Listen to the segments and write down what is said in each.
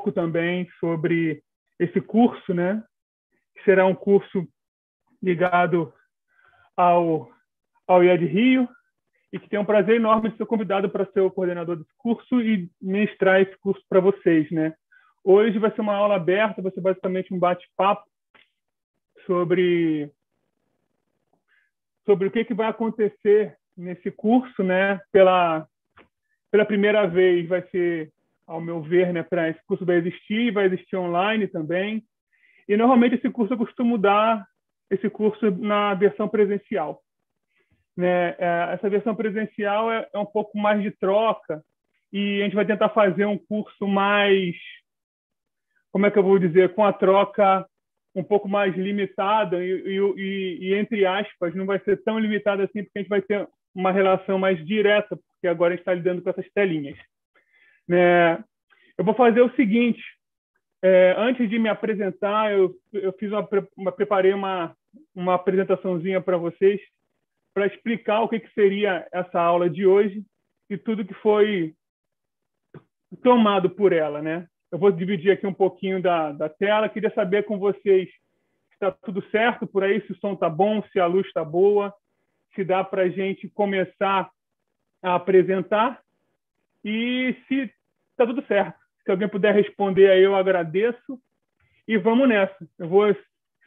pouco também sobre esse curso, né? Que será um curso ligado ao IED Rio, e que tem um prazer enorme de ser convidado para ser o coordenador desse curso e ministrar esse curso para vocês, né? Hoje vai ser uma aula aberta, vai ser basicamente um bate-papo sobre o que vai acontecer nesse curso, né? Pela primeira vez vai ser, ao meu ver, né? Esse curso vai existir online também. E normalmente esse curso eu costumo dar esse curso na versão presencial, né? Essa versão presencial é um pouco mais de troca e a gente vai tentar fazer um curso mais, como é que eu vou dizer, com a troca um pouco mais limitada e entre aspas, não vai ser tão limitada assim, porque a gente vai ter uma relação mais direta, porque agora a gente está lidando com essas telinhas, né? Eu vou fazer o seguinte, antes de me apresentar, eu preparei uma apresentaçãozinha para vocês, para explicar o que seria essa aula de hoje e tudo que foi tomado por ela, né? Eu vou dividir aqui um pouquinho da tela. Queria saber com vocês se está tudo certo por aí, se o som está bom, se a luz está boa, se dá para a gente começar a apresentar e se está tudo certo. Se alguém puder responder aí, eu agradeço. E vamos nessa. Eu vou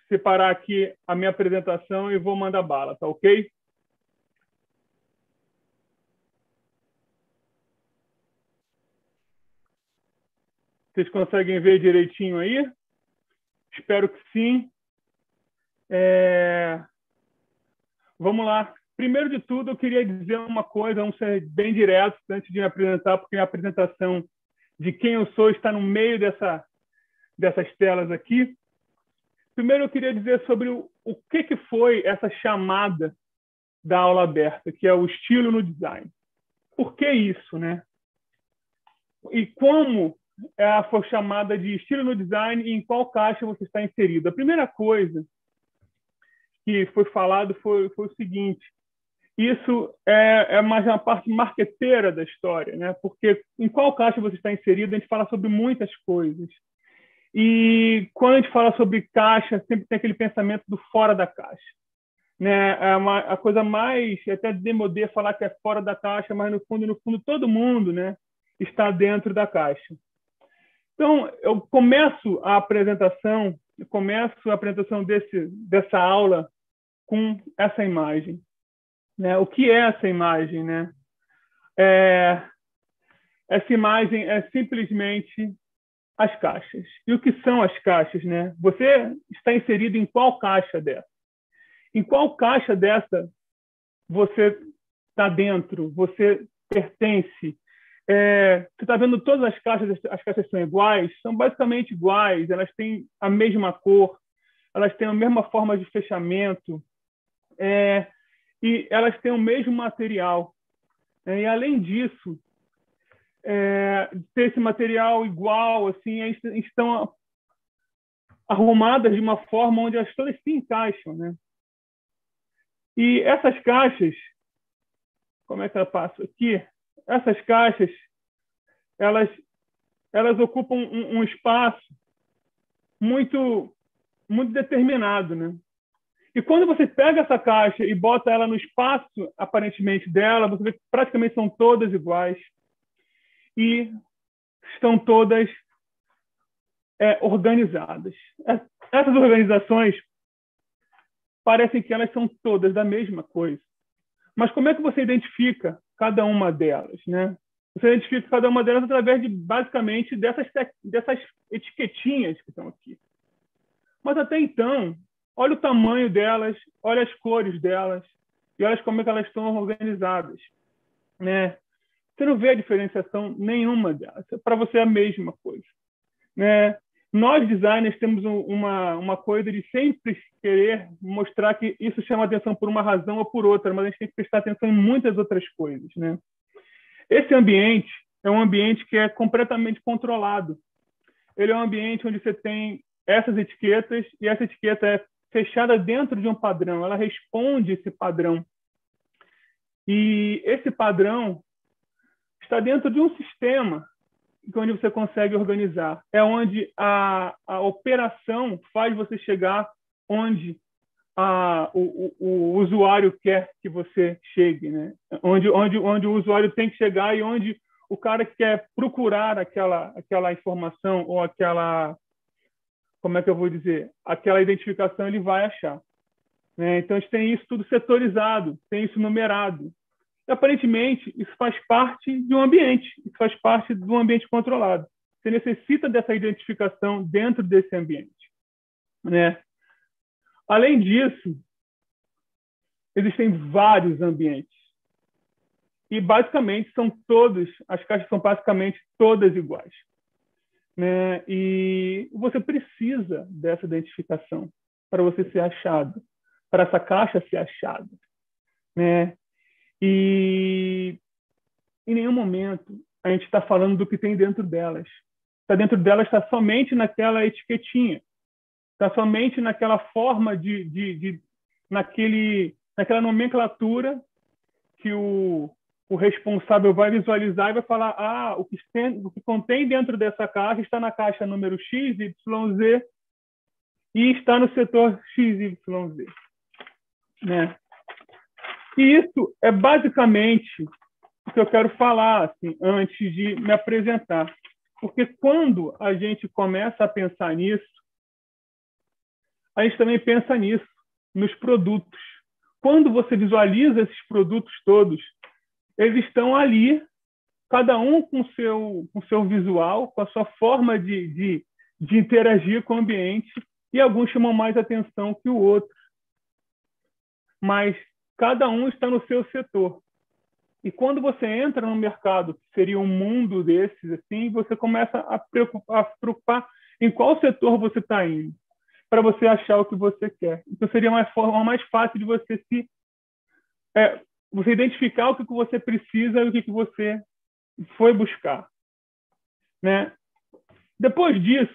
separar aqui a minha apresentação e vou mandar bala, tá ok? Vocês conseguem ver direitinho aí? Espero que sim. Vamos lá. Primeiro de tudo, eu queria dizer uma coisa, vamos ser bem diretos antes de me apresentar, porque a apresentação de quem eu sou está no meio dessas telas aqui. Primeiro, eu queria dizer sobre o que foi essa chamada da aula aberta, que é o estilo no design. Por que isso, né? E como foi chamada de estilo no design e em qual caixa você está inserido? A primeira coisa que foi falado foi o seguinte: isso é mais uma parte marqueteira da história, né? Porque em qual caixa você está inserido, a gente fala sobre muitas coisas. E quando a gente fala sobre caixa, sempre tem aquele pensamento do fora da caixa, né? A coisa mais, até demodê falar que é fora da caixa, mas no fundo, todo mundo, né, está dentro da caixa. Então, eu começo a apresentação dessa aula com essa imagem, né? O que é essa imagem, né? Essa imagem é simplesmente as caixas. E o que são as caixas, né? Você está inserido em qual caixa dessa? Em qual caixa dessa você está dentro? Você pertence? Você está vendo todas as caixas são iguais? São basicamente iguais, elas têm a mesma cor, elas têm a mesma forma de fechamento, e elas têm o mesmo material. E, além disso, ter esse material igual, assim, estão arrumadas de uma forma onde elas todas se encaixam, né? E essas caixas, como é que eu passo aqui? Essas caixas, elas ocupam um espaço muito, muito determinado, né? E quando você pega essa caixa e bota ela no espaço, aparentemente, dela, você vê que praticamente são todas iguais e estão todas organizadas. Essas organizações parecem que elas são todas da mesma coisa. Mas como é que você identifica cada uma delas, né? Você identifica cada uma delas através de, basicamente, dessas etiquetinhas que estão aqui. Mas até então, olha o tamanho delas, olha as cores delas e olha como é que elas estão organizadas, né? Você não vê a diferenciação nenhuma delas. Para você é a mesma coisa, né? Nós, designers, temos uma coisa de sempre querer mostrar que isso chama atenção por uma razão ou por outra, mas a gente tem que prestar atenção em muitas outras coisas, né? Esse ambiente é um ambiente que é completamente controlado. Ele é um ambiente onde você tem essas etiquetas e essa etiqueta é fechada dentro de um padrão. Ela responde esse padrão. E esse padrão está dentro de um sistema onde você consegue organizar. É onde a operação faz você chegar onde o usuário quer que você chegue, né? Onde o usuário tem que chegar e onde o cara que quer procurar aquela informação ou aquela, como é que eu vou dizer, aquela identificação, ele vai achar, né? Então, a gente tem isso tudo setorizado, tem isso numerado. E, aparentemente, isso faz parte de um ambiente, isso faz parte de um ambiente controlado. Você necessita dessa identificação dentro desse ambiente, né? Além disso, existem vários ambientes. E, basicamente, as caixas são basicamente todas iguais, né? E você precisa dessa identificação para você ser achado, para essa caixa ser achada, né? E em nenhum momento a gente está falando do que tem dentro delas. Está dentro delas, está somente naquela etiquetinha, está somente naquela forma naquela nomenclatura que o responsável vai visualizar e vai falar: o que contém dentro dessa caixa está na caixa número XYZ e está no setor XYZ, né? E isso é basicamente o que eu quero falar assim, antes de me apresentar. Porque quando a gente começa a pensar nisso, a gente também pensa nisso, nos produtos. Quando você visualiza esses produtos todos, eles estão ali, cada um com seu visual, com a sua forma de interagir com o ambiente, e alguns chamam mais atenção que o outro. Mas cada um está no seu setor. E quando você entra no mercado, que seria um mundo desses, assim, você começa a preocupar em qual setor você está indo, para você achar o que você quer. Então, seria uma forma mais fácil de você você identificar o que você precisa e o que você foi buscar, né? Depois disso,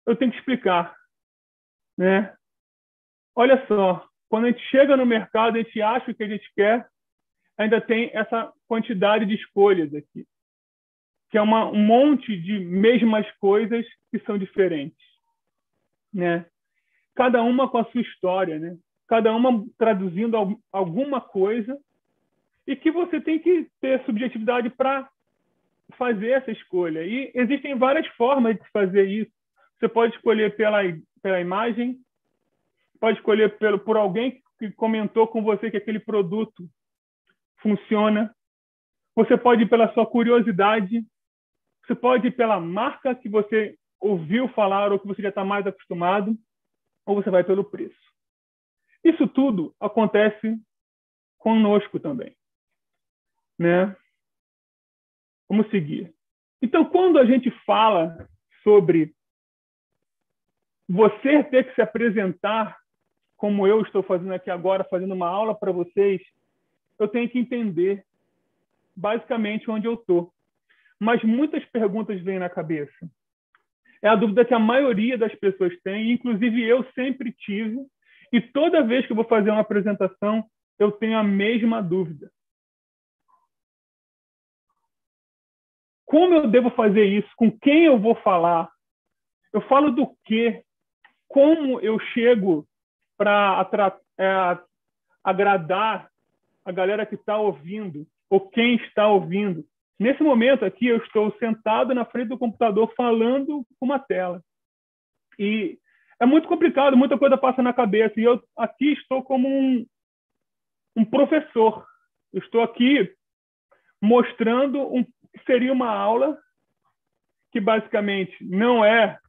eu tenho que explicar, né? Olha só, quando a gente chega no mercado, a gente acha o que a gente quer, ainda tem essa quantidade de escolhas aqui, que é um monte de mesmas coisas que são diferentes, né? Cada uma com a sua história, né? Cada uma traduzindo alguma coisa, e que você tem que ter subjetividade para fazer essa escolha. E existem várias formas de fazer isso. Você pode escolher pela imagem, pode escolher por alguém que comentou com você que aquele produto funciona. Você pode ir pela sua curiosidade, você pode ir pela marca que você ouviu falar ou que você já está mais acostumado, ou você vai pelo preço. Isso tudo acontece conosco também, né? Vamos seguir. Então, quando a gente fala sobre você ter que se apresentar, como eu estou fazendo aqui agora, fazendo uma aula para vocês, eu tenho que entender basicamente onde eu estou. Mas muitas perguntas vêm na cabeça. É a dúvida que a maioria das pessoas tem, inclusive eu sempre tive, e toda vez que eu vou fazer uma apresentação, eu tenho a mesma dúvida. Como eu devo fazer isso? Com quem eu vou falar? Eu falo do quê? Como eu chego para agradar a galera que está ouvindo, ou quem está ouvindo? Nesse momento aqui, eu estou sentado na frente do computador falando com uma tela. E é muito complicado, muita coisa passa na cabeça. E eu aqui estou como um professor. Eu estou aqui mostrando que seria uma aula que basicamente não é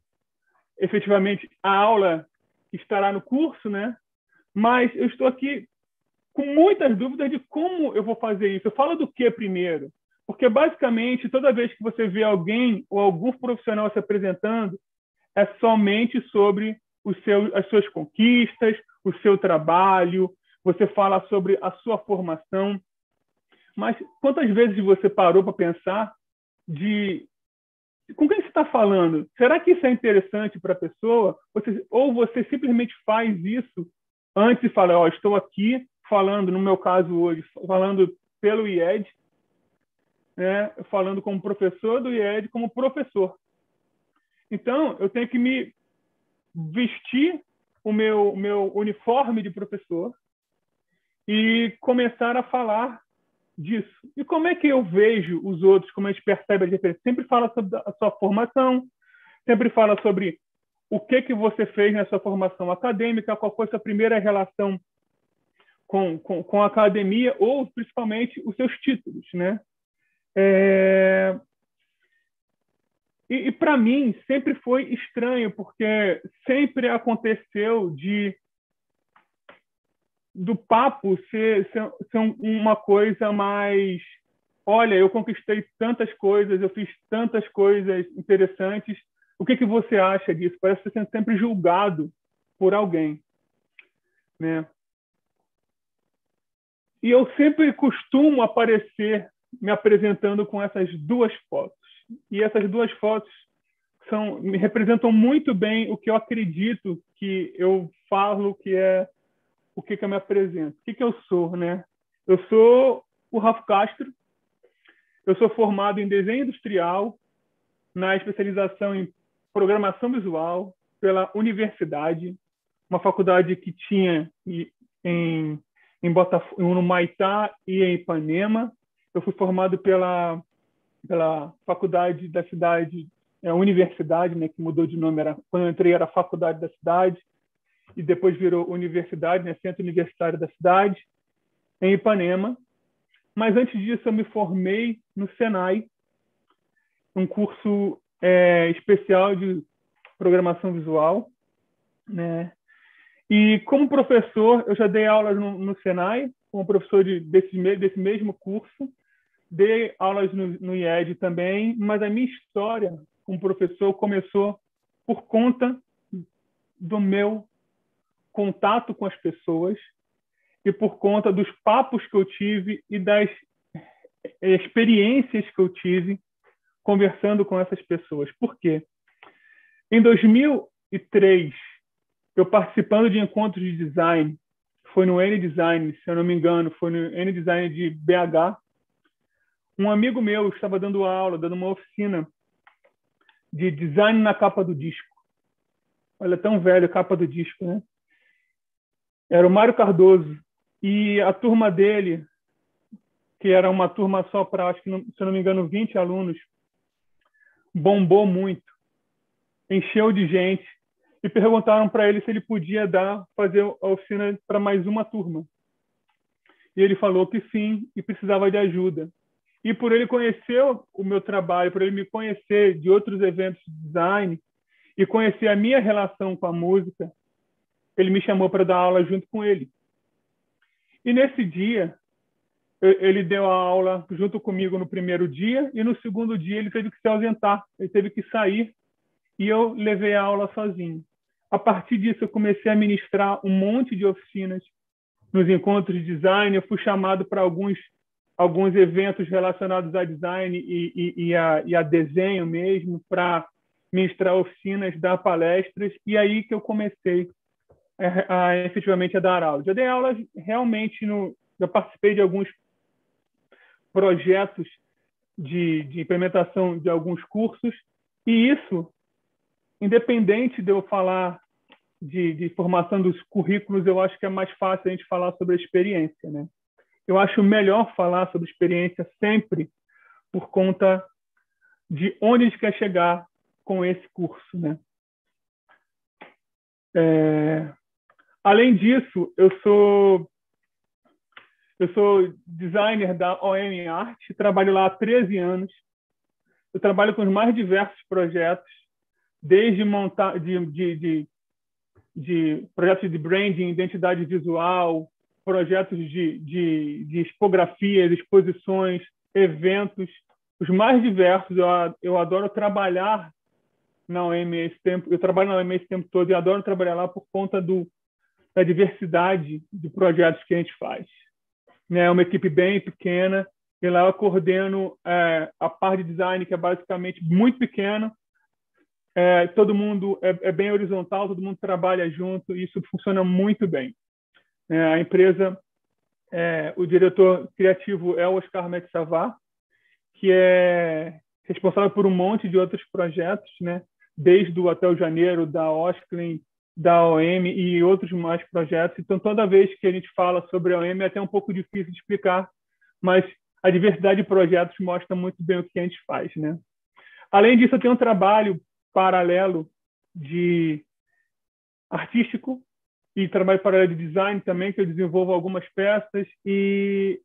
efetivamente a aula que estará no curso, né? Mas eu estou aqui com muitas dúvidas de como eu vou fazer isso. Eu falo do que primeiro? Porque, basicamente, toda vez que você vê alguém ou algum profissional se apresentando, é somente sobre as suas conquistas, o seu trabalho, você fala sobre a sua formação. Mas quantas vezes você parou para pensar com quem você está falando? Será que isso é interessante para a pessoa? Ou você simplesmente faz isso antes e fala: estou aqui falando, no meu caso hoje, falando pelo IED, né, falando como professor do IED, como professor. Então, eu tenho que me vestir o meu uniforme de professor e começar a falar disso. E como é que eu vejo os outros, como a gente percebe as referências? Sempre fala sobre a sua formação, sempre fala sobre o que você fez na sua formação acadêmica, qual foi a sua primeira relação com a academia, ou principalmente os seus títulos, né? E para mim sempre foi estranho, porque sempre aconteceu do papo ser uma coisa mais, olha, eu conquistei tantas coisas, eu fiz tantas coisas interessantes, o que você acha disso? Parece que você sendo sempre julgado por alguém, né? E eu sempre costumo aparecer me apresentando com essas duas fotos. E essas duas fotos me representam muito bem o que eu acredito que eu falo, que é o que eu me apresento. O que eu sou, né? Eu sou o Rafa Castro, eu sou formado em desenho industrial, na especialização em programação visual, pela universidade, uma faculdade que tinha em Botafogo, no Maitá e em Ipanema. Eu fui formado pela faculdade da cidade, universidade, né, que mudou de nome, quando eu entrei era faculdade da cidade, e depois virou universidade, né, Centro Universitário da Cidade, em Ipanema. Mas antes disso eu me formei no Senai, um curso especial de programação visual, né? E como professor, eu já dei aulas no Senai, como professor desse mesmo curso, dei aulas no IED também, mas a minha história como professor começou por conta do meu contato com as pessoas e por conta dos papos que eu tive e das experiências que eu tive conversando com essas pessoas. Por quê? Em 2003, eu participando de encontros de design, foi no N-Design, se eu não me engano, foi no N-Design de BH, um amigo meu estava dando aula, dando uma oficina de design na capa do disco. Olha, tão velho, capa do disco, né? Era o Mário Cardoso. E a turma dele, que era uma turma só para, acho que, se eu não me engano, 20 alunos, bombou muito, encheu de gente, e perguntaram para ele se ele podia fazer a oficina para mais uma turma. E ele falou que sim, e precisava de ajuda. E por ele conhecer o meu trabalho, por ele me conhecer de outros eventos de design e conhecer a minha relação com a música, ele me chamou para dar aula junto com ele. E nesse dia, ele deu a aula junto comigo no primeiro dia, e no segundo dia ele teve que se ausentar, ele teve que sair, e eu levei a aula sozinho. A partir disso, eu comecei a ministrar um monte de oficinas nos encontros de design. Eu fui chamado para alguns eventos relacionados a design e a desenho mesmo, para ministrar oficinas, dar palestras, e aí que eu comecei efetivamente a dar aulas. Eu dei aulas realmente eu participei de alguns projetos de implementação de alguns cursos, e isso, independente de eu falar de formação dos currículos, eu acho que é mais fácil a gente falar sobre a experiência, né? Eu acho melhor falar sobre experiência sempre por conta de onde a gente quer chegar com esse curso, né? Além disso, eu sou designer da OM Art, trabalho lá há 13 anos. Eu trabalho com os mais diversos projetos, desde montar de projetos de branding, identidade visual, projetos de expografias, exposições, eventos, os mais diversos. Eu adoro trabalhar na OM esse tempo. Eu trabalho na OM esse tempo todo e adoro trabalhar lá por conta da diversidade de projetos que a gente faz. É uma equipe bem pequena, e lá eu coordeno a parte de design, que é basicamente muito pequena. Todo mundo é bem horizontal, todo mundo trabalha junto, e isso funciona muito bem. A empresa, o diretor criativo é o Oscar Metsavar, que é responsável por um monte de outros projetos, né? Desde o Hotel Janeiro, da Osklen, da OM e outros mais projetos. Então, toda vez que a gente fala sobre a OM, é até um pouco difícil de explicar, mas a diversidade de projetos mostra muito bem o que a gente faz, né? Além disso, eu tenho um trabalho paralelo de artístico e trabalho paralelo de design também, que eu desenvolvo algumas peças, e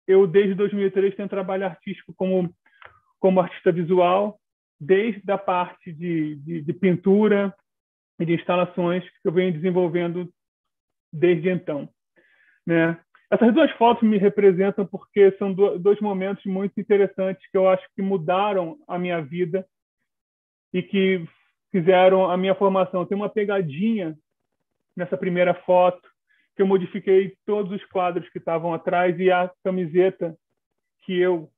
eu, desde 2003, tenho trabalho artístico como artista visual, desde a parte de pintura e de instalações que eu venho desenvolvendo desde então, né? Essas duas fotos me representam porque são dois momentos muito interessantes que eu acho que mudaram a minha vida e que fizeram a minha formação. Tem uma pegadinha nessa primeira foto que eu modifiquei todos os quadros que estavam atrás e a camiseta que eu,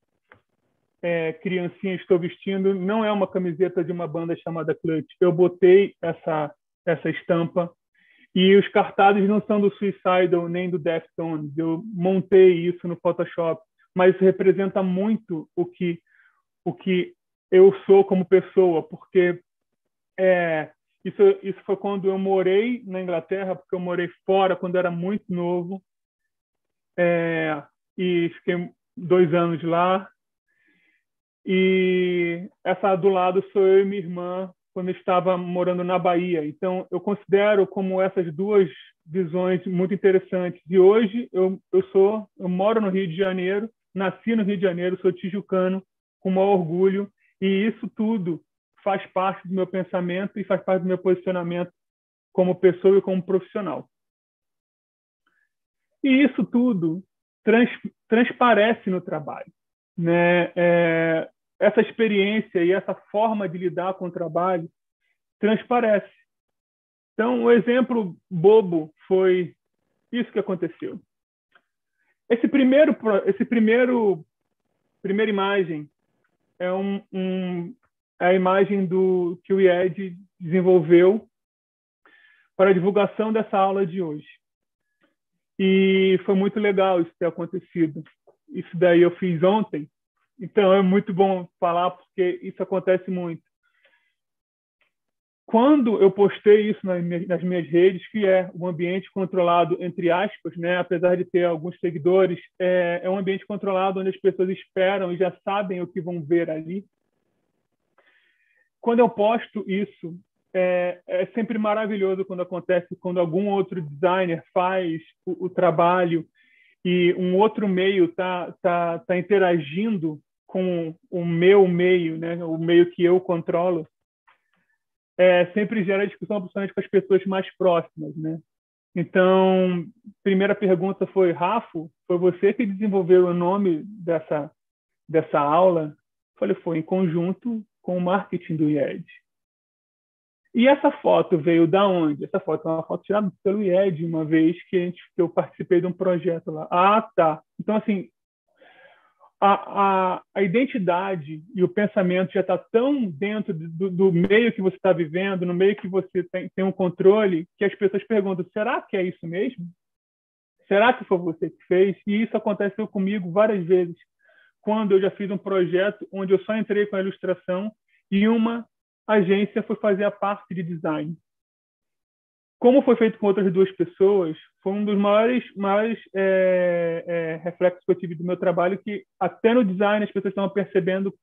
criancinha, estou vestindo não é uma camiseta de uma banda chamada Clutch. Eu botei essa estampa e os cartazes não são do Suicidal nem do Deftones. Eu montei isso no Photoshop, mas isso representa muito o que eu sou como pessoa, porque isso foi quando eu morei na Inglaterra, porque eu morei fora quando era muito novo, e fiquei 2 anos lá. E essa do lado sou eu e minha irmã, quando eu estava morando na Bahia. Então, eu considero como essas duas visões muito interessantes. E hoje eu moro no Rio de Janeiro, nasci no Rio de Janeiro, sou tijucano, com o maior orgulho, e isso tudo faz parte do meu pensamento e faz parte do meu posicionamento como pessoa e como profissional. E isso tudo transparece no trabalho, né? Essa experiência e essa forma de lidar com o trabalho transparece. Então, um exemplo bobo foi isso que aconteceu. Primeira imagem é a imagem que o IED desenvolveu para a divulgação dessa aula de hoje. E foi muito legal isso ter acontecido. Isso daí eu fiz ontem, então é muito bom falar porque isso acontece muito. Quando eu postei isso nas minhas redes, que é um ambiente controlado, entre aspas, né? Apesar de ter alguns seguidores, é um ambiente controlado onde as pessoas esperam e já sabem o que vão ver ali. Quando eu posto isso, é sempre maravilhoso quando acontece, quando algum outro designer faz o trabalho e um outro meio tá interagindo com o meu meio, né? O meio que eu controlo. Sempre gera discussão, principalmente com as pessoas mais próximas, né? Então, primeira pergunta foi: Rafa, foi você que desenvolveu o nome dessa aula? Eu falei: foi em conjunto com o marketing do IED. E essa foto veio da onde? Essa foto é uma foto tirada pelo IED, uma vez que eu participei de um projeto lá. Ah, tá. Então, assim, a identidade e o pensamento já está tão dentro do meio que você está vivendo, no meio que você tem um controle, que as pessoas perguntam: será que é isso mesmo? Será que foi você que fez? E isso aconteceu comigo várias vezes, quando eu já fiz um projeto onde eu só entrei com a ilustração e uma agência foi fazer a parte de design. Como foi feito com outras 2 pessoas, foi um dos maiores reflexos que eu tive do meu trabalho, que até no design as pessoas estavam percebendo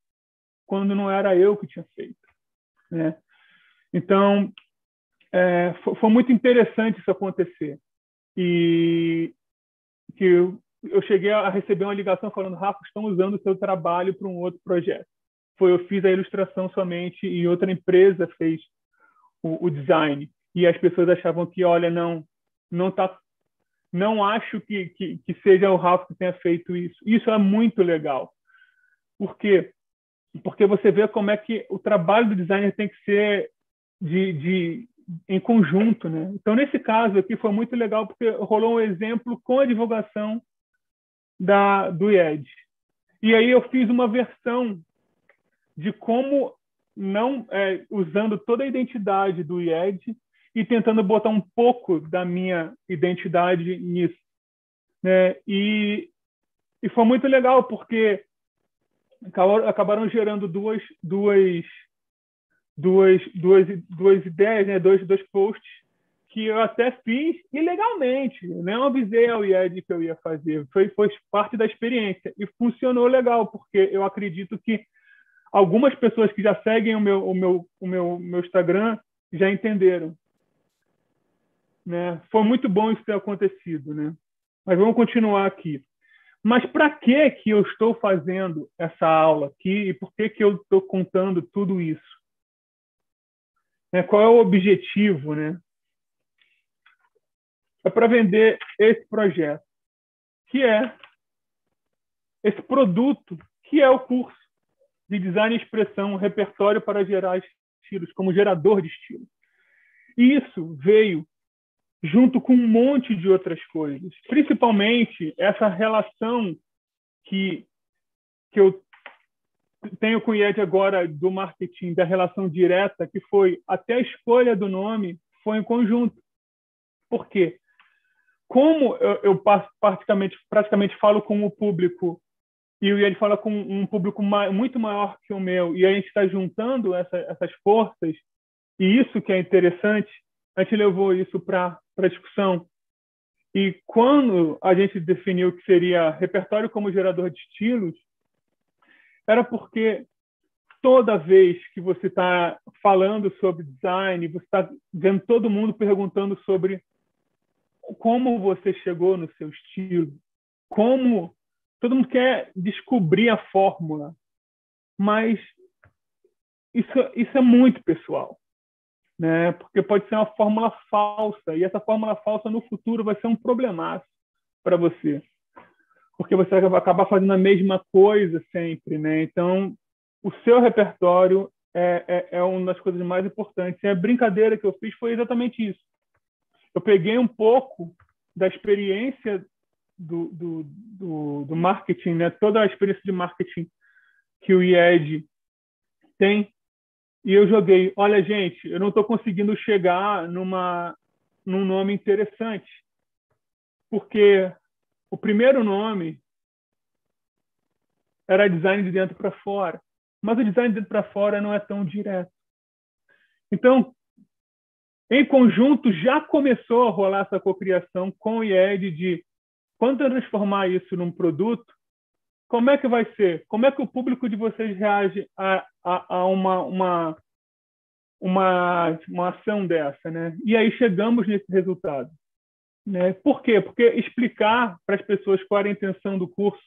quando não era eu que tinha feito, né? Então, foi muito interessante isso acontecer. E que eu cheguei a receber uma ligação falando: Rafa, estão usando o seu trabalho para um outro projeto. Eu fiz a ilustração somente e outra empresa fez o design. E as pessoas achavam que, olha, não acho que seja o Rafa que tenha feito isso. Isso é muito legal. Por quê? Porque você vê como é que o trabalho do designer tem que ser em conjunto, né? Então, nesse caso aqui, foi muito legal porque rolou um exemplo com a divulgação do IED. E aí eu fiz uma versão de como, não usando toda a identidade do IED, e tentando botar um pouco da minha identidade nisso, né? E foi muito legal, porque acabaram gerando duas ideias, né? Dois posts que eu até fiz ilegalmente. Não avisei ao IED que eu ia fazer. Foi parte da experiência. E funcionou legal, porque eu acredito que algumas pessoas que já seguem o meu Instagram já entenderam. Né? Foi muito bom isso ter acontecido. Né? Mas vamos continuar aqui. Mas para que eu estou fazendo essa aula aqui e por que eu estou contando tudo isso? Né? Qual é o objetivo? Né? É para vender esse projeto, que é esse produto, que é o curso de design e expressão, repertório para gerar estilos, como gerador de estilos. E isso veio junto com um monte de outras coisas, principalmente essa relação que eu tenho com o IED agora do marketing, da relação direta, que foi até a escolha do nome, foi em conjunto. Por quê? Como eu praticamente falo com o público e o IED fala com um público muito maior que o meu, e a gente está juntando essas forças, e isso que é interessante, a gente levou isso para a discussão. E quando a gente definiu que seria repertório como gerador de estilos, era porque toda vez que você está falando sobre design, você está vendo todo mundo perguntando sobre como você chegou no seu estilo, como todo mundo quer descobrir a fórmula, mas isso é muito pessoal, né? Porque pode ser uma fórmula falsa, e essa fórmula falsa no futuro vai ser um problemaço para você, porque você vai acabar fazendo a mesma coisa sempre, né? Então, o seu repertório é uma das coisas mais importantes. E a brincadeira que eu fiz foi exatamente isso. Eu peguei um pouco da experiência do marketing, né? Toda a experiência de marketing que o IED tem, e eu joguei, olha, gente, eu não estou conseguindo chegar num nome interessante, porque o primeiro nome era design de dentro para fora, mas o design de dentro para fora não é tão direto. Então, em conjunto, já começou a rolar essa cocriação com o IED de quando eu transformar isso num produto, como é que vai ser? Como é que o público de vocês reage a uma ação dessa? Né? E aí chegamos nesse resultado. Né? Por quê? Porque explicar para as pessoas qual era a intenção do curso,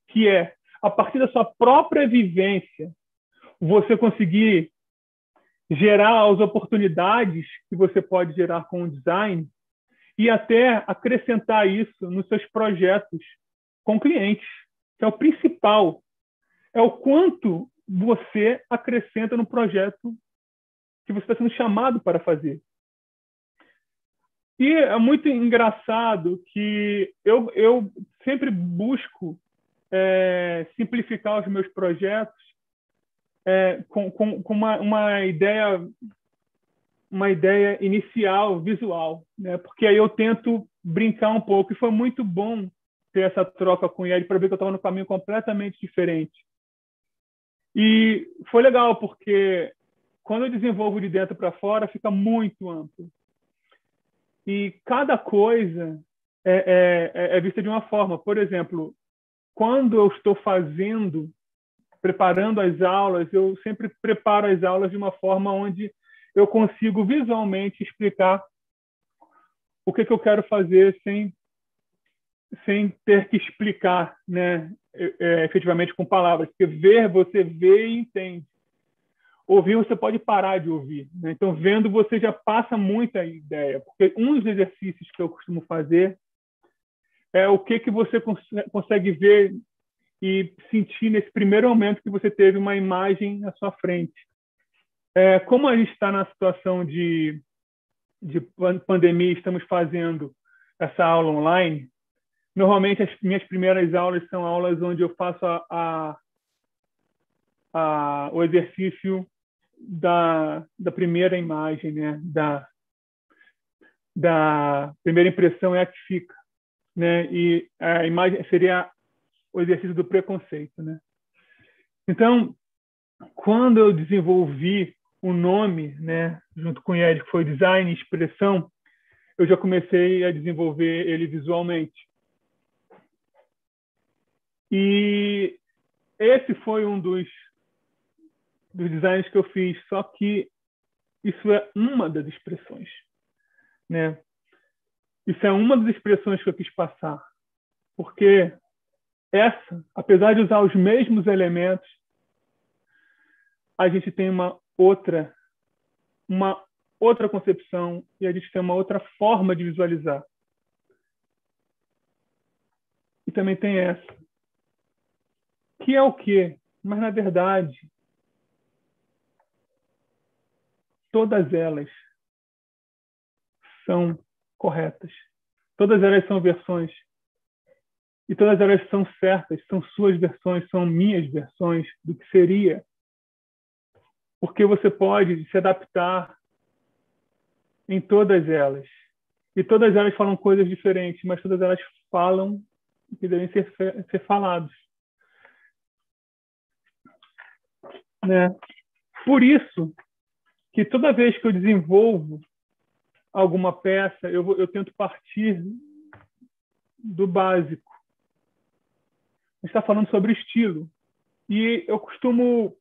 que é, a partir da sua própria vivência, você conseguir gerar as oportunidades que você pode gerar com o design e até acrescentar isso nos seus projetos com clientes, que é o principal. É o quanto você acrescenta no projeto que você está sendo chamado para fazer. E é muito engraçado que eu sempre busco simplificar os meus projetos com uma ideia inicial, visual, né? Porque aí eu tento brincar um pouco. E foi muito bom ter essa troca com ele para ver que eu estava no caminho completamente diferente. E foi legal, porque quando eu desenvolvo de dentro para fora, fica muito amplo. E cada coisa é vista de uma forma. Por exemplo, quando eu estou preparando as aulas, eu sempre preparo as aulas de uma forma onde eu consigo visualmente explicar o que eu quero fazer sem ter que explicar, né, efetivamente com palavras. Porque você vê e entende. Ouvir, você pode parar de ouvir. Né? Então, vendo, você já passa muita ideia. Porque um dos exercícios que eu costumo fazer é o que você consegue ver e sentir nesse primeiro momento que você teve uma imagem na sua frente. Como a gente está na situação de pandemia, estamos fazendo essa aula online, normalmente as minhas primeiras aulas são aulas onde eu faço o exercício da primeira imagem, né? Da primeira impressão é a que fica, né? E a imagem seria o exercício do preconceito, né? Então, quando eu desenvolvi o nome, né, junto com o Ed, que foi Design e Expressão, eu já comecei a desenvolver ele visualmente. E esse foi um dos designs que eu fiz, só que isso é uma das expressões, né? Isso é uma das expressões que eu quis passar, porque essa, apesar de usar os mesmos elementos, a gente tem uma outra concepção e a gente tem uma outra forma de visualizar. E também tem essa, que é o quê? Mas, na verdade, todas elas são corretas. Todas elas são versões. E todas elas são certas, são suas versões, são minhas versões do que seria. Porque você pode se adaptar em todas elas. E todas elas falam coisas diferentes, mas todas elas falam o que devem ser falados. Né? Por isso que toda vez que eu desenvolvo alguma peça, eu tento partir do básico. A gente está falando sobre estilo. E eu costumo,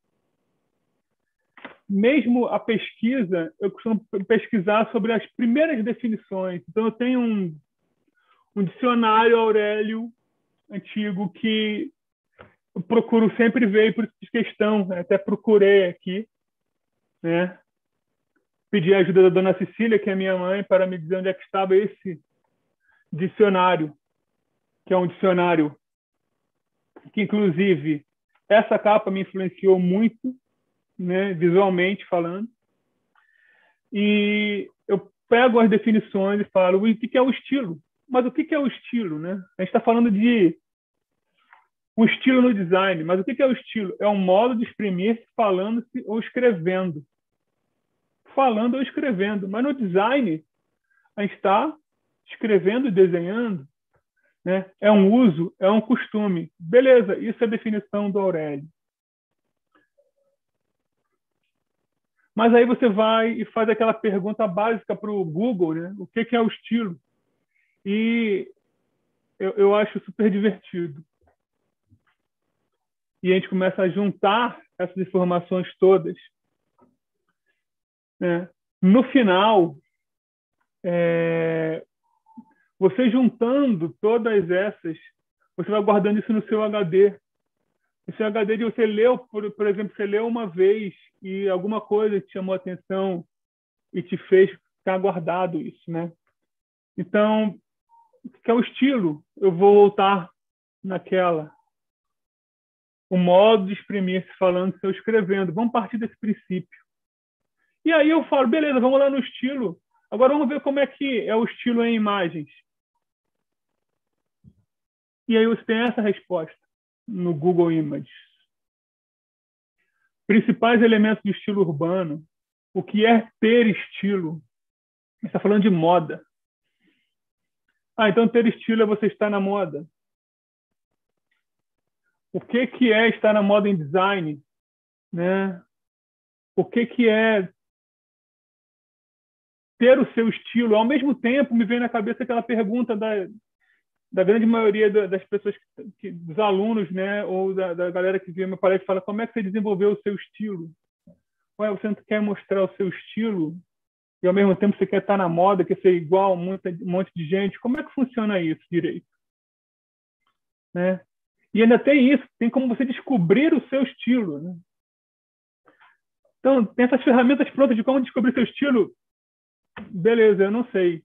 mesmo a pesquisa, eu costumo pesquisar sobre as primeiras definições. Então, eu tenho um dicionário Aurélio antigo que eu procuro sempre ver, por isso questão, até procurei aqui, né? Pedi a ajuda da dona Cecília, que é minha mãe, para me dizer onde é que estava esse dicionário, que é um dicionário que, inclusive, essa capa me influenciou muito, né, visualmente falando. E eu pego as definições e falo, o que é o estilo? Mas o que é o estilo? Né? A gente está falando de o estilo no design, mas o que é o estilo? É um modo de exprimir-se falando-se ou escrevendo. Falando ou escrevendo. Mas no design, a gente está escrevendo e desenhando. Né? É um uso, é um costume. Beleza, isso é a definição do Aurélio. Mas aí você vai e faz aquela pergunta básica para o Google, né? O que é o estilo? E eu acho super divertido. E a gente começa a juntar essas informações todas. Né? No final, você juntando todas essas, você vai guardando isso no seu HD. O seu HD de você leu, por exemplo, você leu uma vez e alguma coisa te chamou a atenção e te fez ficar guardado isso, né? Então, o que é o estilo? Eu vou voltar naquela. O modo de exprimir-se falando, se eu escrevendo. Vamos partir desse princípio. E aí eu falo, beleza, vamos lá no estilo. Agora vamos ver como é que é o estilo em imagens. E aí você tem essa resposta no Google Images. Principais elementos do estilo urbano. O que é ter estilo? Você está falando de moda. Então ter estilo é você estar na moda. O que é estar na moda em design? Né? O que é ter o seu estilo? Ao mesmo tempo, me vem na cabeça aquela pergunta da grande maioria das pessoas, dos alunos, né, ou da galera que vê meu palestra, fala como é que você desenvolveu o seu estilo? Ué, você não quer mostrar o seu estilo e ao mesmo tempo você quer estar na moda, quer ser igual a um monte de gente? Como é que funciona isso direito? Né? E ainda tem isso, tem como você descobrir o seu estilo. Né? Então, tem essas ferramentas prontas de como descobrir seu estilo. Beleza, eu não sei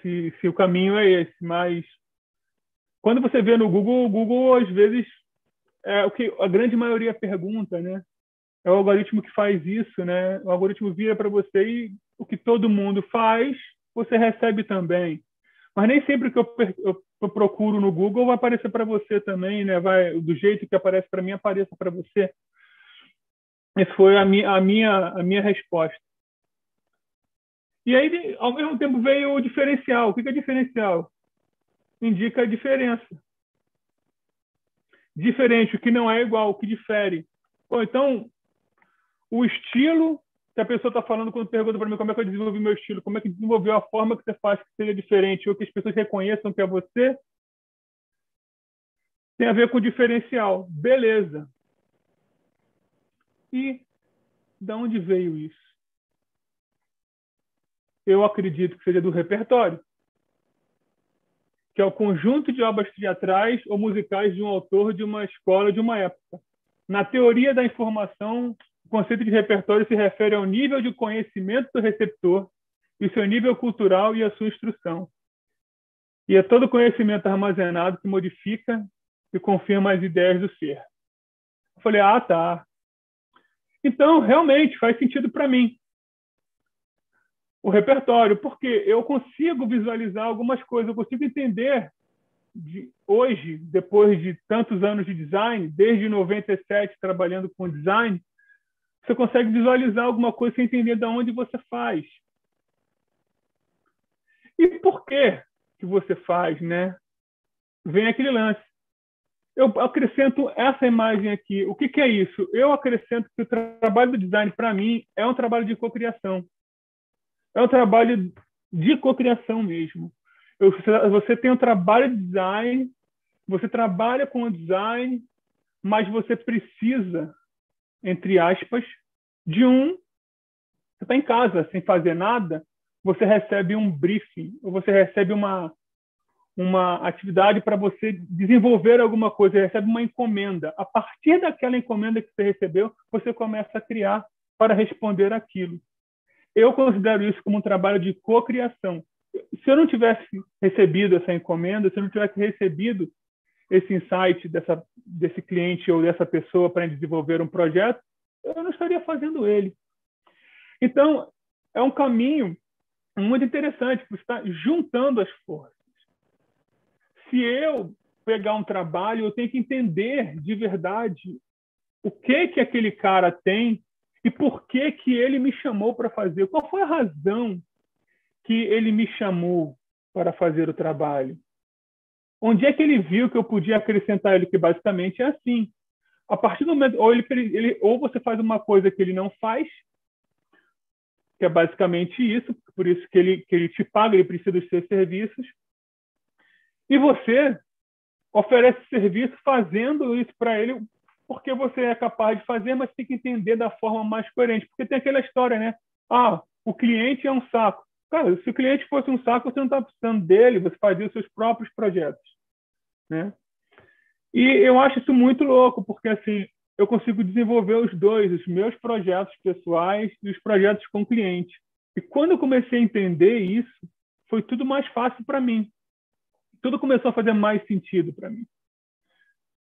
se o caminho é esse, mas quando você vê no Google, o Google às vezes é o que a grande maioria pergunta, né? É o algoritmo que faz isso, né? O algoritmo vira para você e o que todo mundo faz, você recebe também. Mas nem sempre o que eu procuro no Google vai aparecer para você também, né? Vai do jeito que aparece para mim, apareça para você. Essa foi a minha resposta. E aí, ao mesmo tempo, veio o diferencial. O que é diferencial? Indica a diferença. diferente, o que não é igual, o que difere. Bom, então, o estilo que a pessoa está falando quando pergunta para mim como é que eu desenvolvi meu estilo, como é que desenvolveu a forma que você faz que seja diferente, ou que as pessoas reconheçam que é você, tem a ver com o diferencial. Beleza. E de onde veio isso? Eu acredito que seja do repertório, que é o conjunto de obras teatrais ou musicais de um autor de uma escola de uma época. Na teoria da informação, o conceito de repertório se refere ao nível de conhecimento do receptor e seu nível cultural e a sua instrução. E é todo conhecimento armazenado que modifica e confirma as ideias do ser. Eu falei, ah, tá. Então, realmente, faz sentido para mim o repertório, porque eu consigo visualizar algumas coisas, eu consigo entender hoje, depois de tantos anos de design, desde 97 trabalhando com design, você consegue visualizar alguma coisa sem entender de onde você faz. E por que você faz, né? Vem aquele lance. Eu acrescento essa imagem aqui. O que é isso? Eu acrescento que o trabalho do design, para mim, é um trabalho de cocriação. É um trabalho de cocriação mesmo. Você tem um trabalho de design, você trabalha com o design, mas você precisa, entre aspas, de você está em casa sem fazer nada, você recebe um briefing, ou você recebe uma atividade para você desenvolver alguma coisa, você recebe uma encomenda. A partir daquela encomenda que você recebeu, você começa a criar para responder aquilo. Eu considero isso como um trabalho de cocriação. Se eu não tivesse recebido essa encomenda, se eu não tivesse recebido esse insight desse cliente ou dessa pessoa para desenvolver um projeto, eu não estaria fazendo ele. Então, é um caminho muito interessante, porque está juntando as forças. Se eu pegar um trabalho, eu tenho que entender de verdade o que aquele cara tem e por que ele me chamou para fazer. Qual foi a razão que ele me chamou para fazer o trabalho? Onde é que ele viu que eu podia acrescentar ele? Que basicamente é assim. A partir do momento, ou você faz uma coisa que ele não faz, que é basicamente isso, por isso que ele te paga, ele precisa dos seus serviços, e você oferece serviço fazendo isso para ele, porque você é capaz de fazer, mas tem que entender da forma mais coerente, porque tem aquela história, né? Ah, o cliente é um saco. Cara, se o cliente fosse um saco, você não está precisando dele, você fazia os seus próprios projetos, né? E eu acho isso muito louco, porque assim, eu consigo desenvolver os dois, os meus projetos pessoais e os projetos com o cliente. E quando eu comecei a entender isso, foi tudo mais fácil para mim. Tudo começou a fazer mais sentido para mim,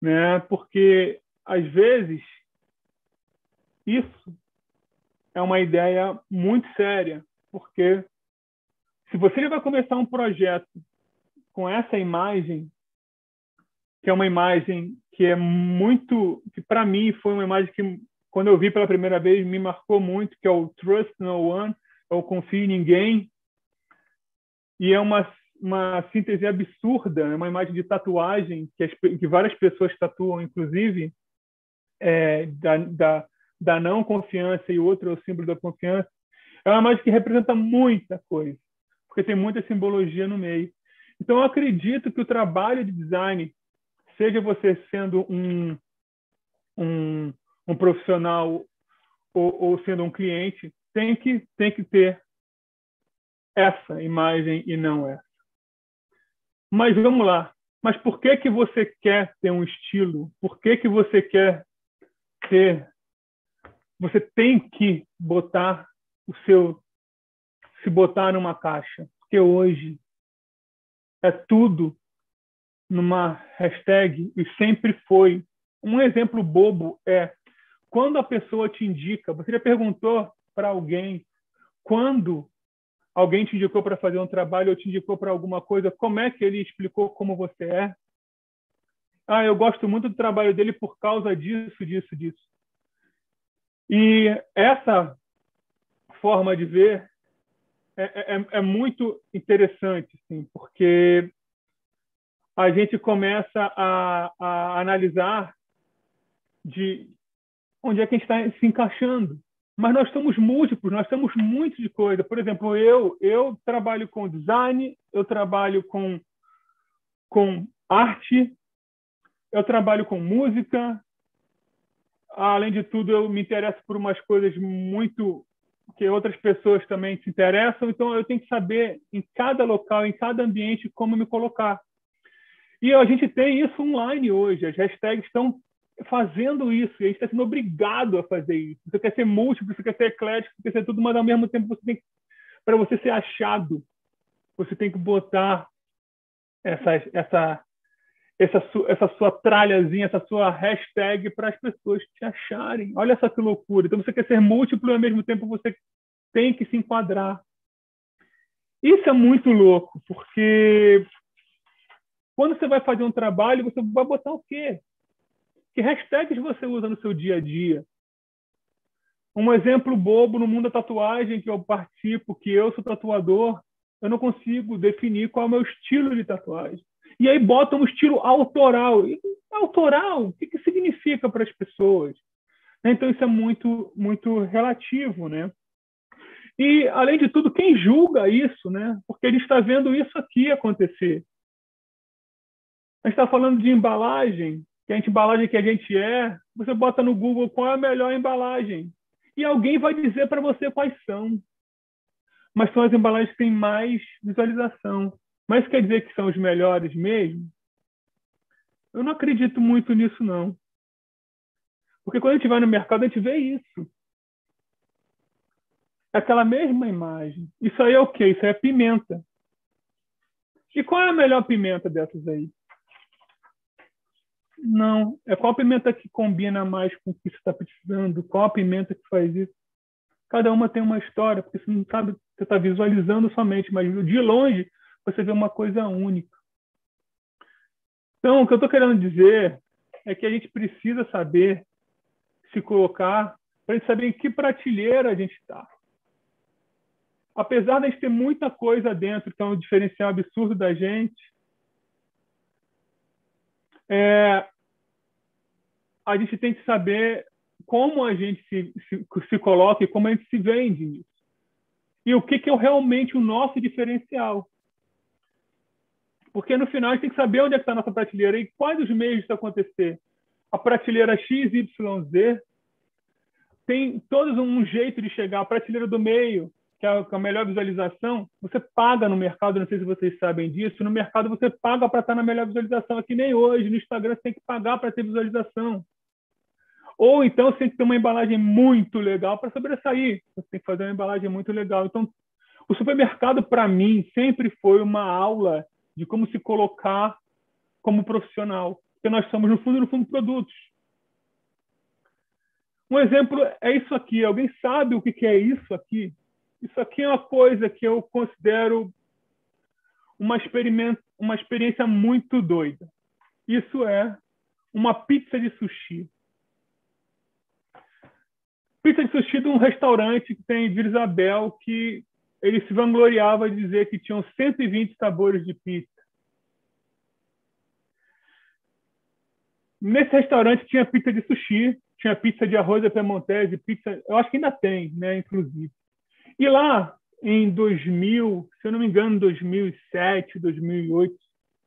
né? Porque às vezes isso é uma ideia muito séria, porque se você vai começar um projeto com essa imagem, que é uma imagem que é muito, que para mim foi uma imagem que quando eu vi pela primeira vez me marcou muito, que é o Trust No One, ou Confie em Ninguém, e é uma síntese absurda, é uma imagem de tatuagem que várias pessoas tatuam, inclusive, da não confiança, e outro é o símbolo da confiança. É uma imagem que representa muita coisa, porque tem muita simbologia no meio. Então, eu acredito que o trabalho de design, seja você sendo um profissional ou sendo um cliente, tem que ter essa imagem e não essa. Mas vamos lá. Mas por que você quer ter um estilo? Por que você quer ter... Você tem que botar se botar numa caixa. Porque hoje é tudo numa hashtag e sempre foi. Um exemplo bobo é quando a pessoa te indica, você já perguntou para alguém quando alguém te indicou para fazer um trabalho ou te indicou para alguma coisa, como é que ele explicou como você é? Ah, eu gosto muito do trabalho dele por causa disso, disso, disso. E essa forma de ver é muito interessante, assim, porque a gente começa a analisar de onde é que a gente está se encaixando. Mas nós somos múltiplos, nós temos muito de coisa. Por exemplo, eu trabalho com design, eu trabalho com arte, eu trabalho com música. Além de tudo, eu me interesso por umas coisas muito que outras pessoas também se interessam. Então, eu tenho que saber, em cada local, em cada ambiente, como me colocar. E a gente tem isso online hoje. As hashtags estão fazendo isso. E a gente está sendo obrigado a fazer isso. Você quer ser múltiplo, você quer ser eclético, você quer ser tudo, mas ao mesmo tempo para você ser achado, você tem que botar essa sua tralhazinha, essa sua hashtag para as pessoas te acharem. Olha só que loucura. Então você quer ser múltiplo e ao mesmo tempo você tem que se enquadrar. Isso é muito louco, porque quando você vai fazer um trabalho, você vai botar o quê? Que hashtags você usa no seu dia a dia? Um exemplo bobo no mundo da tatuagem que eu participo, que eu sou tatuador, eu não consigo definir qual é o meu estilo de tatuagem. E aí botam um estilo autoral. E, autoral, o que significa para as pessoas? Então isso é muito, muito relativo, né? E, além de tudo, quem julga isso, né? Porque a gente está vendo isso aqui acontecer. A gente está falando de embalagem, que a embalagem que a gente você bota no Google qual é a melhor embalagem. E alguém vai dizer para você quais são. Mas são as embalagens que têm mais visualização. Mas quer dizer que são os melhores mesmo? Eu não acredito muito nisso, não. Porque quando a gente vai no mercado, a gente vê isso. É aquela mesma imagem. Isso aí é o quê? Isso aí é pimenta. E qual é a melhor pimenta dessas aí? Não. É qual a pimenta que combina mais com o que você está precisando? Qual a pimenta que faz isso? Cada uma tem uma história, porque você não sabe, você está visualizando somente, mas de longe você vê uma coisa única. Então, o que eu estou querendo dizer é que a gente precisa saber se colocar para a gente saber em que prateleira a gente está. Apesar de a gente ter muita coisa dentro, que é um diferencial absurdo da gente, a gente tem que saber como a gente se coloca e como a gente se vende nisso. E o que é realmente o nosso diferencial. Porque no final a gente tem que saber onde é que está a nossa prateleira e quais os meios disso acontecer. A prateleira X, Y, Z tem todos um jeito de chegar. A prateleira do meio, que é a melhor visualização, você paga no mercado, não sei se vocês sabem disso, no mercado você paga para estar na melhor visualização. Aqui nem hoje, no Instagram você tem que pagar para ter visualização. Ou então você tem que ter uma embalagem muito legal para sobressair. Você tem que fazer uma embalagem muito legal. Então, o supermercado, para mim, sempre foi uma aula de como se colocar como profissional. Porque nós somos, no fundo, produtos. Um exemplo é isso aqui. Alguém sabe o que é isso aqui? Isso aqui é uma coisa que eu considero uma experiência muito doida. Isso é uma pizza de sushi. Pizza de sushi de um restaurante que tem em Vila Isabel, que ele se vangloriava de dizer que tinham 120 sabores de pizza. Nesse restaurante tinha pizza de sushi, tinha pizza de arroz à piemontese, pizza, eu acho que ainda tem, né, inclusive. E lá, em 2000, se eu não me engano, 2007, 2008,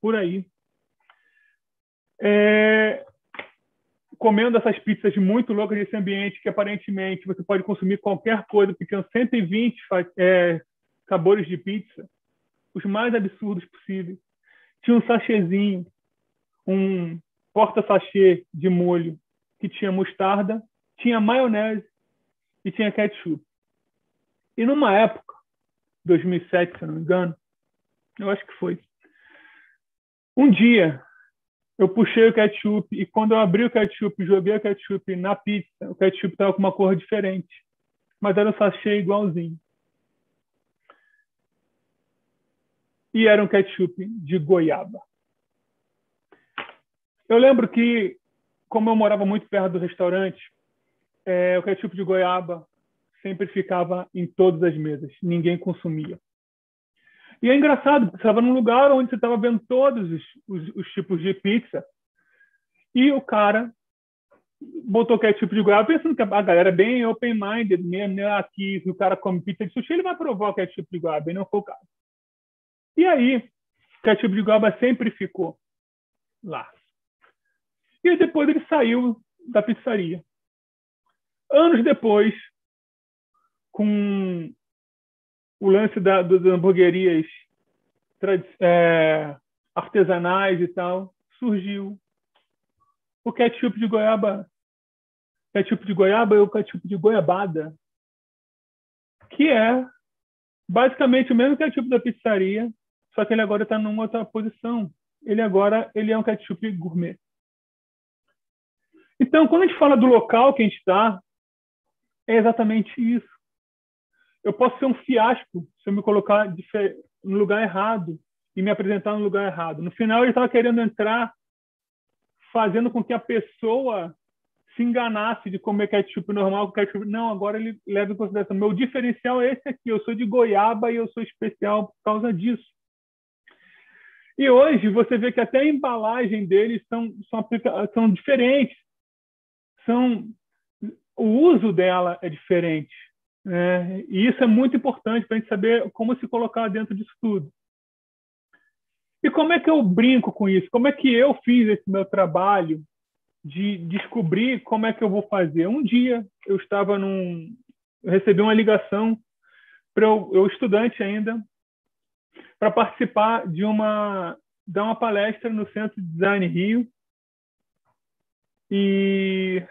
por aí, comendo essas pizzas muito loucas nesse ambiente que aparentemente você pode consumir qualquer coisa, porque tinham 120 sabores de pizza, os mais absurdos possíveis. Tinha um sachêzinho, um porta-sachê de molho que tinha mostarda, tinha maionese e tinha ketchup. E numa época, 2007, se eu não me engano, eu acho que foi, um dia eu puxei o ketchup e quando eu abri o ketchup e joguei o ketchup na pizza, o ketchup estava com uma cor diferente, mas era um sachê igualzinho. E era um ketchup de goiaba. Eu lembro que, como eu morava muito perto do restaurante, o ketchup de goiaba sempre ficava em todas as mesas. Ninguém consumia. E é engraçado, porque você estava num lugar onde você estava vendo todos os tipos de pizza, e o cara botou ketchup de goiaba, pensando que a galera é bem open-minded mesmo, né? Aqui, se o cara come pizza de sushi, ele vai provar o ketchup de goiaba, e não foi o caso. E aí, o ketchup de goiaba sempre ficou lá. E depois ele saiu da pizzaria. Anos depois, com o lance das hamburguerias artesanais e tal, surgiu o ketchup de goiaba e o ketchup de goiabada, que é basicamente o mesmo ketchup da pizzaria, só que ele agora está numa outra posição. Ele é um ketchup gourmet. Então, quando a gente fala do local que a gente está, é exatamente isso. Eu posso ser um fiasco se eu me colocar no lugar errado e me apresentar no lugar errado. No final, ele estava querendo entrar fazendo com que a pessoa se enganasse de comer ketchup normal com ketchup. Não, agora ele leva em consideração. Meu diferencial é esse aqui. Eu sou de goiaba e eu sou especial por causa disso. E hoje você vê que até a embalagem deles são diferentes. O uso dela é diferente. Né? E isso é muito importante para a gente saber como se colocar dentro disso tudo. E como é que eu brinco com isso? Como é que eu fiz esse meu trabalho de descobrir como é que eu vou fazer? Um dia eu recebi uma ligação para eu estudante ainda, para participar dar uma palestra no Centro de Design Rio. E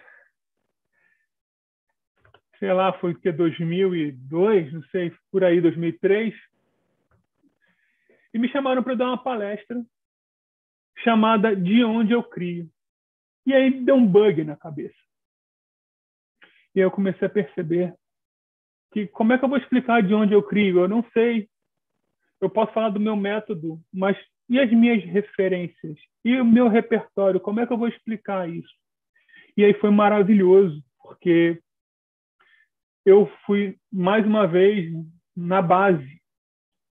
sei lá, foi que 2002, não sei, por aí, 2003. E me chamaram para dar uma palestra chamada De Onde Eu Crio. E aí deu um bug na cabeça. E aí eu comecei a perceber que como é que eu vou explicar de onde eu crio? Eu não sei. Eu posso falar do meu método, mas e as minhas referências? E o meu repertório? Como é que eu vou explicar isso? E aí foi maravilhoso, porque eu fui, mais uma vez, na base.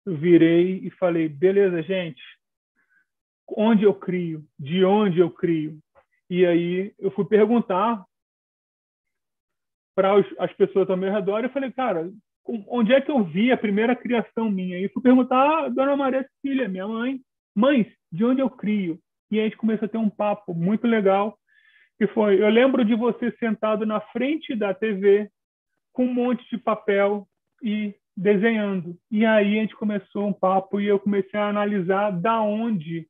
Eu virei e falei, beleza, gente, onde eu crio? De onde eu crio? E aí eu fui perguntar para as pessoas ao meu redor, eu falei, cara, onde é que eu vi a primeira criação minha? E fui perguntar a Dona Maria Cecília, minha mãe, mãe, de onde eu crio? E aí a gente começou a ter um papo muito legal, que foi, eu lembro de você sentado na frente da TV, com um monte de papel e desenhando. E aí a gente começou um papo e eu comecei a analisar da onde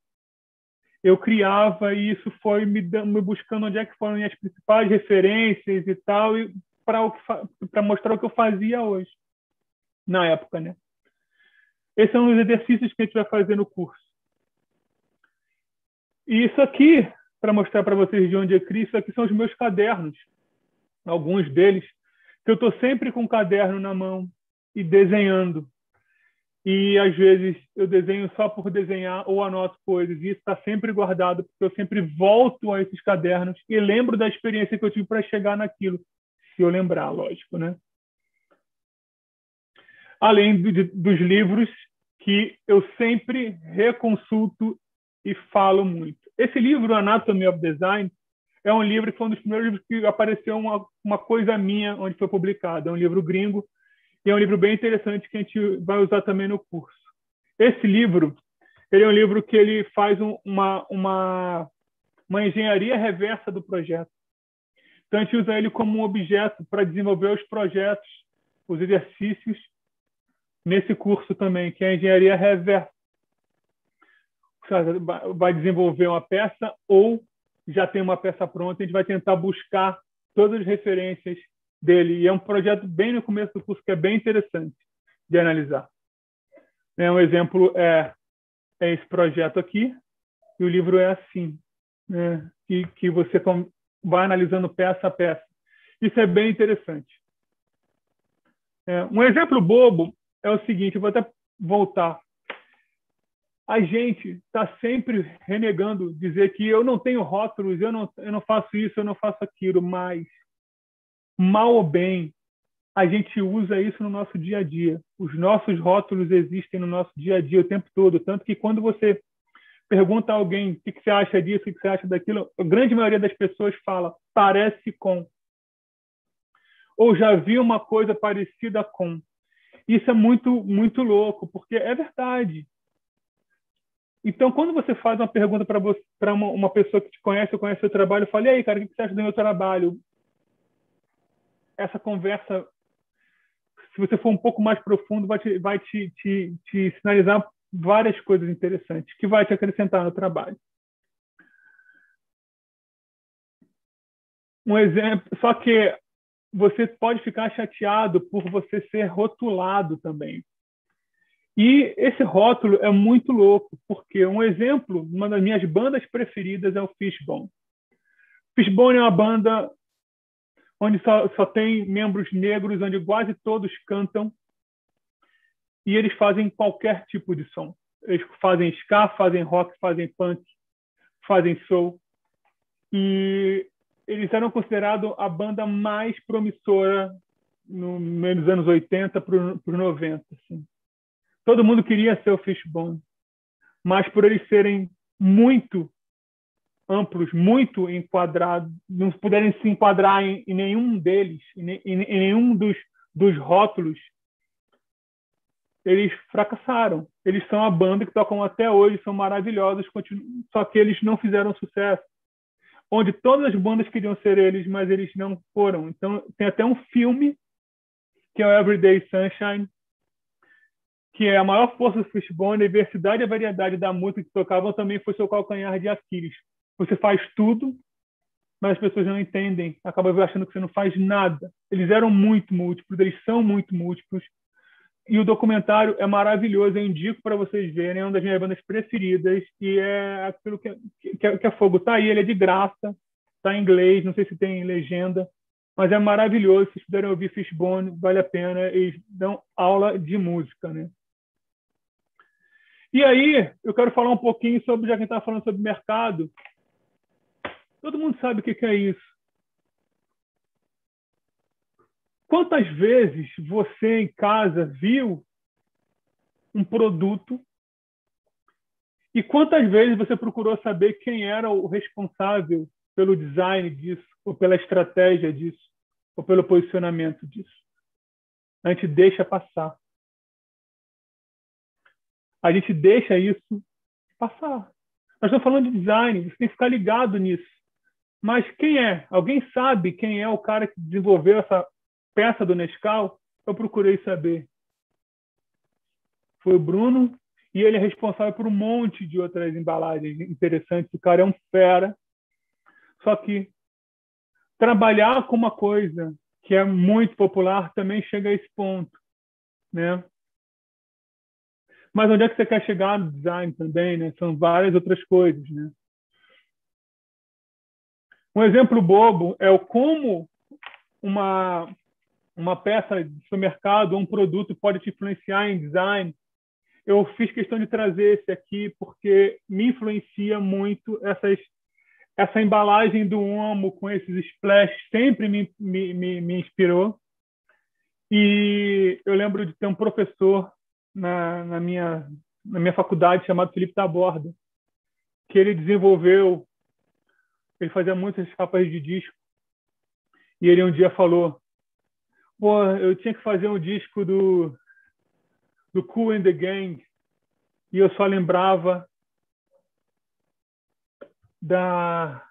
eu criava, e isso foi me buscando onde é que foram as principais referências e tal, e para mostrar o que eu fazia hoje, na época, né? Esses são os exercícios que a gente vai fazer no curso. E isso aqui, para mostrar para vocês de onde eu crio, isso aqui são os meus cadernos, alguns deles, que eu estou sempre com o caderno na mão e desenhando. E, às vezes, eu desenho só por desenhar ou anoto coisas. E isso está sempre guardado, porque eu sempre volto a esses cadernos e lembro da experiência que eu tive para chegar naquilo. Se eu lembrar, lógico, né? Além dos livros que eu sempre reconsulto e falo muito. Esse livro, Anatomy of Design, é um livro que foi um dos primeiros livros que apareceu uma coisa minha onde foi publicado. É um livro gringo e é um livro bem interessante que a gente vai usar também no curso. Esse livro, ele é um livro que ele faz uma engenharia reversa do projeto. Então, a gente usa ele como um objeto para desenvolver os projetos, os exercícios, nesse curso também, que é a engenharia reversa. Você vai desenvolver uma peça ou já tem uma peça pronta, a gente vai tentar buscar todas as referências dele. E é um projeto bem no começo do curso que é bem interessante de analisar. Um exemplo é esse projeto aqui, e o livro é assim, né? que você vai analisando peça a peça. Isso é bem interessante. Um exemplo bobo é o seguinte, eu vou até voltar. A gente está sempre renegando, dizer que eu não tenho rótulos, eu não faço isso, eu não faço aquilo, mas, mal ou bem, a gente usa isso no nosso dia a dia. Os nossos rótulos existem no nosso dia a dia o tempo todo. Tanto que quando você pergunta a alguém o que você acha disso, o que você acha daquilo, a grande maioria das pessoas fala parece com. Ou já vi uma coisa parecida com. Isso é muito, muito louco, porque é verdade. Então, quando você faz uma pergunta para uma pessoa que te conhece ou conhece o seu trabalho, fala, e aí, cara, o que você acha do meu trabalho? Essa conversa, se você for um pouco mais profundo, vai te sinalizar várias coisas interessantes que vai te acrescentar no trabalho. Um exemplo, só que você pode ficar chateado por você ser rotulado também. E esse rótulo é muito louco, porque um exemplo, uma das minhas bandas preferidas é o Fishbone. Fishbone é uma banda onde só tem membros negros, onde quase todos cantam, e eles fazem qualquer tipo de som. Eles fazem ska, fazem rock, fazem punk, fazem soul. E eles eram considerados a banda mais promissora no meio dos anos 80 para os 90. Assim. Todo mundo queria ser o Fishbone, mas por eles serem muito amplos, muito enquadrados, não puderem se enquadrar em nenhum deles, em nenhum dos rótulos, eles fracassaram. Eles são a banda que tocam até hoje, são maravilhosos, só que eles não fizeram sucesso. Onde todas as bandas queriam ser eles, mas eles não foram. Então, tem até um filme, que é o Everyday Sunshine, que é a maior força do Fishbone, a diversidade e a variedade da música que tocavam também foi seu calcanhar de Aquiles. Você faz tudo, mas as pessoas não entendem, acabam achando que você não faz nada. Eles eram muito múltiplos, eles são muito múltiplos, e o documentário é maravilhoso, eu indico para vocês verem, é uma das minhas bandas preferidas, e é aquilo que é fogo. Tá aí, ele é de graça, tá em inglês, não sei se tem legenda, mas é maravilhoso, se puderem ouvir Fishbone, vale a pena, eles dão aula de música, né? E aí, eu quero falar um pouquinho sobre, já que a gente está falando sobre mercado, todo mundo sabe o que é isso. Quantas vezes você em casa viu um produto e quantas vezes você procurou saber quem era o responsável pelo design disso, ou pela estratégia disso, ou pelo posicionamento disso? A gente deixa passar. A gente deixa isso passar. Nós estamos falando de design, você tem que ficar ligado nisso. Mas quem é? Alguém sabe quem é o cara que desenvolveu essa peça do Nescau? Eu procurei saber. Foi o Bruno, e ele é responsável por um monte de outras embalagens interessantes. O cara é um fera. Só que trabalhar com uma coisa que é muito popular também chega a esse ponto, né? Mas onde é que você quer chegar no design também, né? São várias outras coisas, né? Um exemplo bobo é o como uma peça de supermercado ou um produto pode te influenciar em design. Eu fiz questão de trazer esse aqui porque me influencia muito essa embalagem do Omo com esses splash sempre me inspirou. E eu lembro de ter um professor na minha faculdade chamado Felipe Taborda, que ele fazia muitas capas de disco, e ele um dia falou, pô, eu tinha que fazer um disco do Kool and the Gang, e eu só lembrava da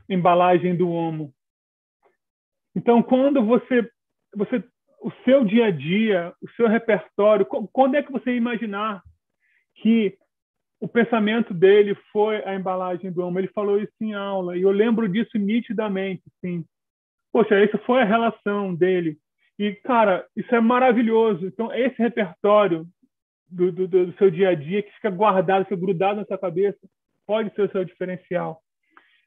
embalagem do Omo. Então, quando você o seu dia a dia, o seu repertório, quando é que você ia imaginar que o pensamento dele foi a embalagem do Omo? Ele falou isso em aula, e eu lembro disso nitidamente, assim. Poxa, essa foi a relação dele. E, cara, isso é maravilhoso. Então, esse repertório do seu dia a dia, que fica guardado, fica grudado na sua cabeça, pode ser o seu diferencial.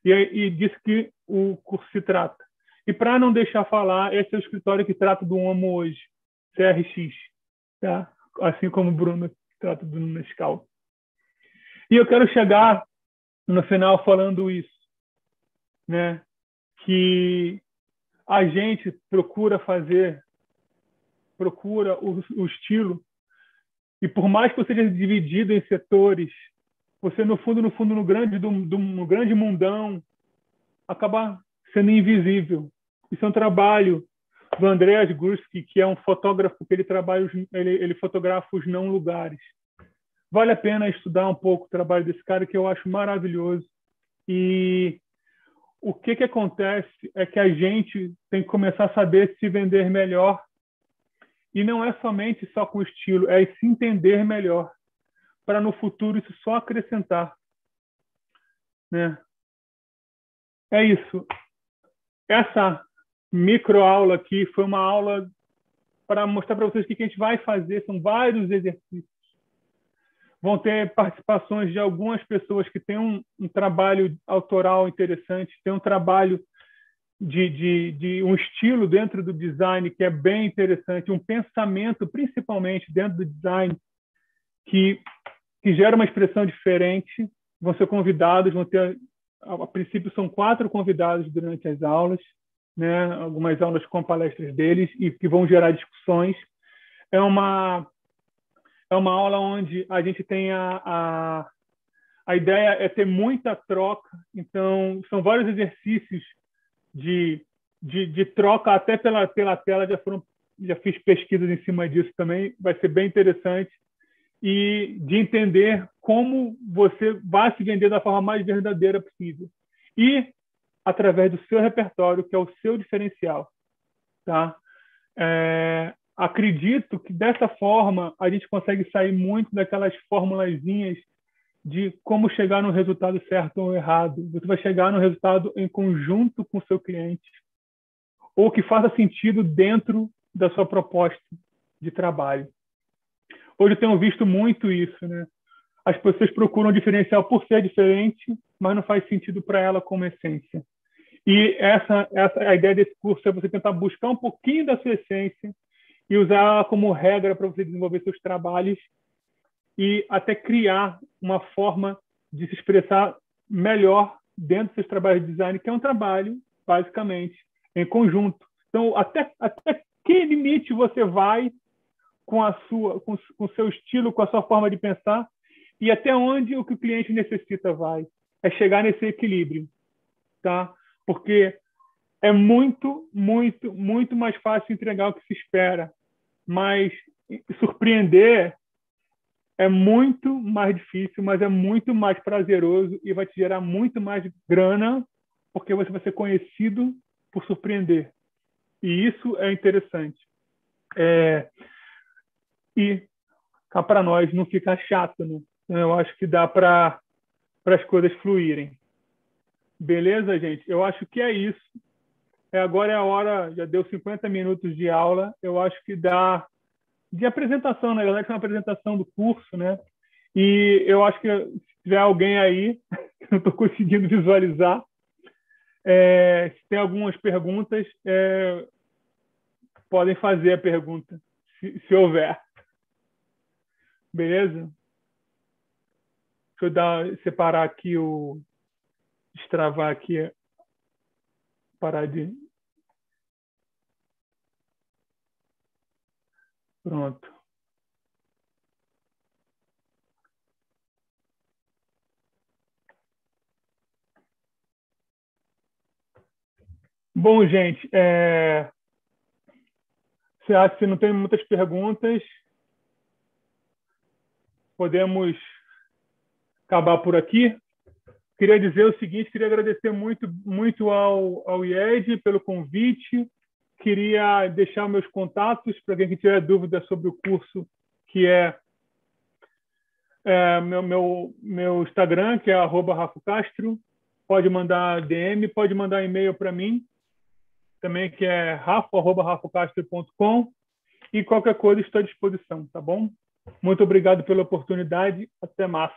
E disso que o curso se trata. E para não deixar falar, esse é o escritório que trata do Omo hoje, CRX, tá? Assim como o Bruno trata do Nescau. E eu quero chegar no final falando isso, né? Que a gente procura o estilo, e por mais que você seja dividido em setores, você, no fundo, no grande mundão, acaba sendo invisível. Isso é um trabalho do Andreas Gursky, que é um fotógrafo que ele fotografa os não lugares. Vale a pena estudar um pouco o trabalho desse cara, que eu acho maravilhoso. E o que acontece é que a gente tem que começar a saber se vender melhor. E não é somente só com estilo, é se entender melhor, para no futuro isso só acrescentar. Né? É isso. Essa microaula aqui foi uma aula para mostrar para vocês o que a gente vai fazer. São vários exercícios. Vão ter participações de algumas pessoas que têm um trabalho autoral interessante, têm um trabalho de um estilo dentro do design que é bem interessante, um pensamento, principalmente dentro do design, que gera uma expressão diferente. Vão ser convidados, a princípio são 4 convidados durante as aulas, né? Algumas aulas com palestras deles e que vão gerar discussões. É uma aula onde a gente tem a ideia é ter muita troca, então são vários exercícios de troca até pela tela, já fiz pesquisas em cima disso também, vai ser bem interessante, e de entender como você vai se vender da forma mais verdadeira possível. E através do seu repertório, que é o seu diferencial. Tá? Acredito que dessa forma a gente consegue sair muito daquelas formulazinhas de como chegar no resultado certo ou errado. Você vai chegar no resultado em conjunto com o seu cliente, ou que faça sentido dentro da sua proposta de trabalho. Hoje eu tenho visto muito isso, né? As pessoas procuram diferencial por ser diferente, mas não faz sentido para ela como essência. E a ideia desse curso é você tentar buscar um pouquinho da sua essência e usar ela como regra para você desenvolver seus trabalhos e até criar uma forma de se expressar melhor dentro dos seus trabalhos de design, que é um trabalho, basicamente, em conjunto. Então, até que limite você vai com o seu estilo, com a sua forma de pensar, e até onde o que o cliente necessita vai. É chegar nesse equilíbrio, tá? Porque é muito, muito, muito mais fácil entregar o que se espera, mas surpreender é muito mais difícil, mas é muito mais prazeroso e vai te gerar muito mais grana, porque você vai ser conhecido por surpreender. E isso é interessante. E cá para nós não fica chato, né? Eu acho que dá para as coisas fluírem. Beleza, gente? Eu acho que é isso. Agora é a hora, já deu 50 minutos de aula, eu acho que dá de apresentação, na verdade, é uma apresentação do curso, né? E eu acho que se tiver alguém aí, que não estou conseguindo visualizar, se tem algumas perguntas, podem fazer a pergunta, se houver. Beleza? Deixa eu separar aqui destravar aqui, parar de... Pronto. Bom, gente, se acha que não tem muitas perguntas, podemos acabar por aqui. Queria dizer o seguinte, queria agradecer muito, muito ao IED pelo convite. Queria deixar meus contatos para quem tiver dúvida sobre o curso, que é meu Instagram, que é @rafocastro. Pode mandar DM, pode mandar e-mail para mim, também, que é rafo@rafocastro.com. E qualquer coisa estou à disposição, tá bom? Muito obrigado pela oportunidade. Até mais.